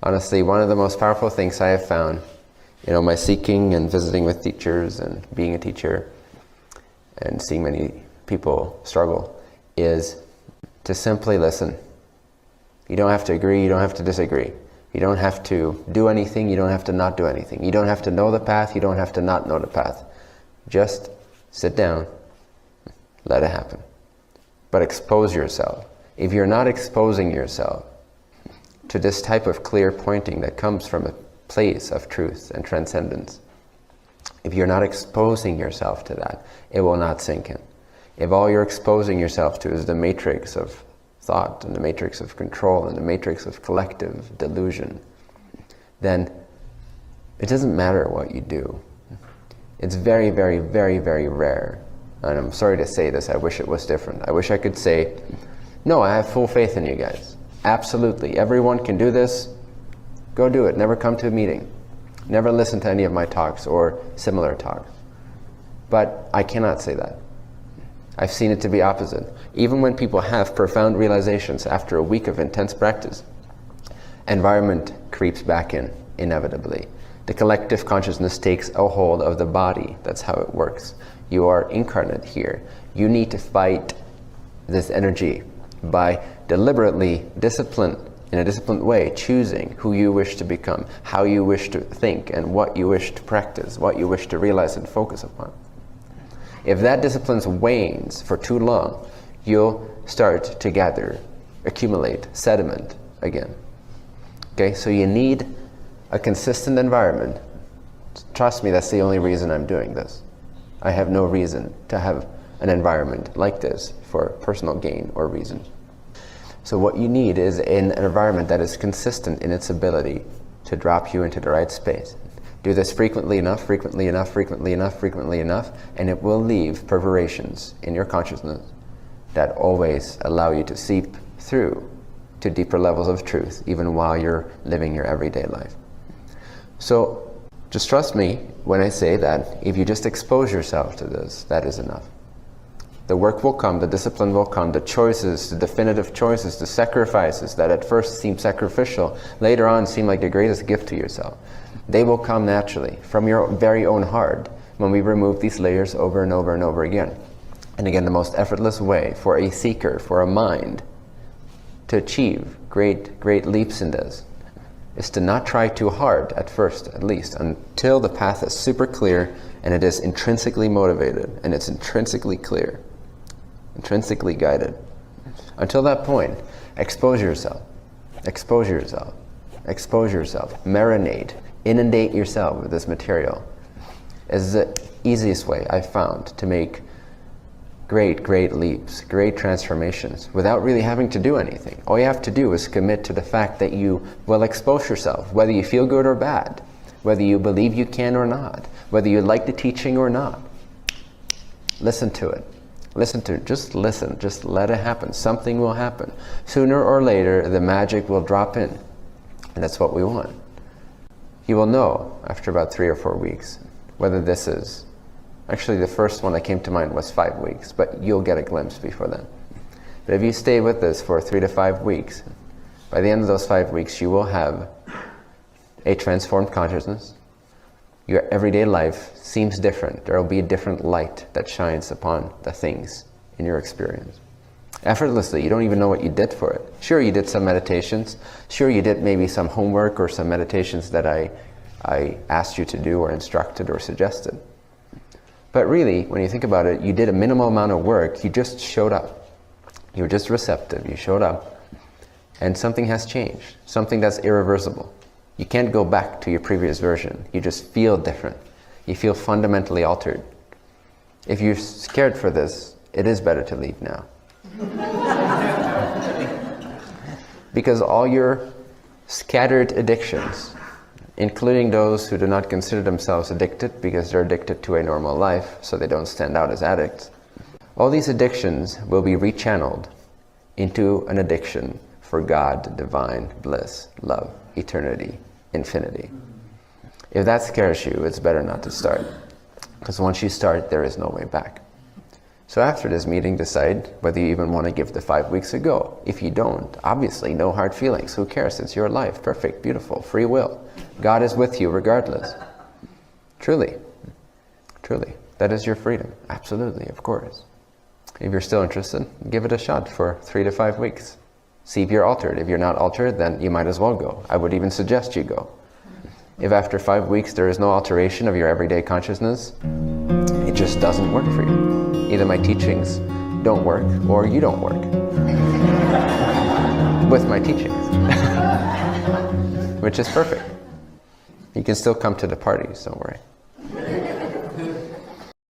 Honestly, one of the most powerful things I have found, my seeking and visiting with teachers and being a teacher and seeing many people struggle, is to simply listen. You don't have to agree, you don't have to disagree. You don't have to do anything, you don't have to not do anything. You don't have to know the path, you don't have to not know the path. Just sit down, let it happen. But expose yourself. If you're not exposing yourself to this type of clear pointing that comes from a place of truth and transcendence, if you're not exposing yourself to that, it will not sink in. If all you're exposing yourself to is the matrix of thought and the matrix of control and the matrix of collective delusion, then it doesn't matter what you do. It's very, very, very, very rare. And I'm sorry to say this, I wish it was different. I wish I could say, no, I have full faith in you guys. Absolutely, everyone can do this. Go do it. Never come to a meeting. Never listen to any of my talks or similar talks. But I cannot say that. I've seen it to be opposite. Even when people have profound realizations after a week of intense practice, environment creeps back in, inevitably. The collective consciousness takes a hold of the body. That's how it works. You are incarnate here. You need to fight this energy by deliberately, in a disciplined way, choosing who you wish to become, how you wish to think, and what you wish to practice, what you wish to realize and focus upon. If that discipline wanes for too long, you'll start to gather, accumulate, sediment again. Okay, so you need a consistent environment. Trust me, that's the only reason I'm doing this. I have no reason to have an environment like this for personal gain or reason. So what you need is an environment that is consistent in its ability to drop you into the right space. Do this frequently enough, frequently enough, frequently enough, frequently enough, and it will leave perforations in your consciousness that always allow you to seep through to deeper levels of truth, even while you're living your everyday life. So just trust me when I say that if you just expose yourself to this, that is enough. The work will come, the discipline will come, the choices, the definitive choices, the sacrifices that at first seem sacrificial, later on seem like the greatest gift to yourself. They will come naturally from your very own heart when we remove these layers over and over and over again. And again, the most effortless way for a seeker, for a mind, to achieve great, great leaps in this is to not try too hard at first, at least, until the path is super clear and it is intrinsically motivated and it's intrinsically clear, intrinsically guided. Until that point, expose yourself, expose yourself, expose yourself, marinate, inundate yourself with this material is the easiest way I've found to make great, great leaps, great transformations without really having to do anything. All you have to do is commit to the fact that you will expose yourself, whether you feel good or bad, whether you believe you can or not, whether you like the teaching or not. Listen to it. Listen to it. Just listen. Just let it happen. Something will happen. Sooner or later, the magic will drop in. And that's what we want. You will know after about 3 or 4 weeks whether this is... Actually, the first one that came to mind was 5 weeks, but you'll get a glimpse before then. But if you stay with this for 3 to 5 weeks, by the end of those 5 weeks, you will have a transformed consciousness. Your everyday life seems different. There will be a different light that shines upon the things in your experience. Effortlessly, you don't even know what you did for it. Sure, you did some meditations. Sure, you did maybe some homework or some meditations that I asked you to do or instructed or suggested. But really, when you think about it, you did a minimal amount of work. You just showed up. You were just receptive. You showed up. And something has changed. Something that's irreversible. You can't go back to your previous version. You just feel different. You feel fundamentally altered. If you're scared for this, it is better to leave now. Because all your scattered addictions, including those who do not consider themselves addicted because they're addicted to a normal life, so they don't stand out as addicts, all these addictions will be rechanneled into an addiction for God, divine, bliss, love, eternity, infinity. If that scares you, it's better not to start. Because once you start, there is no way back. So after this meeting, decide whether you even want to give the 5 weeks a go. If you don't, obviously no hard feelings. Who cares? It's your life. Perfect, beautiful, free will. God is with you regardless. Truly. Truly. That is your freedom. Absolutely, of course. If you're still interested, give it a shot for 3 to 5 weeks. See if you're altered. If you're not altered, then you might as well go. I would even suggest you go. If after 5 weeks there is no alteration of your everyday consciousness, it just doesn't work for you. Either my teachings don't work or you don't work with my teachings, which is perfect. You can still come to the parties, don't worry.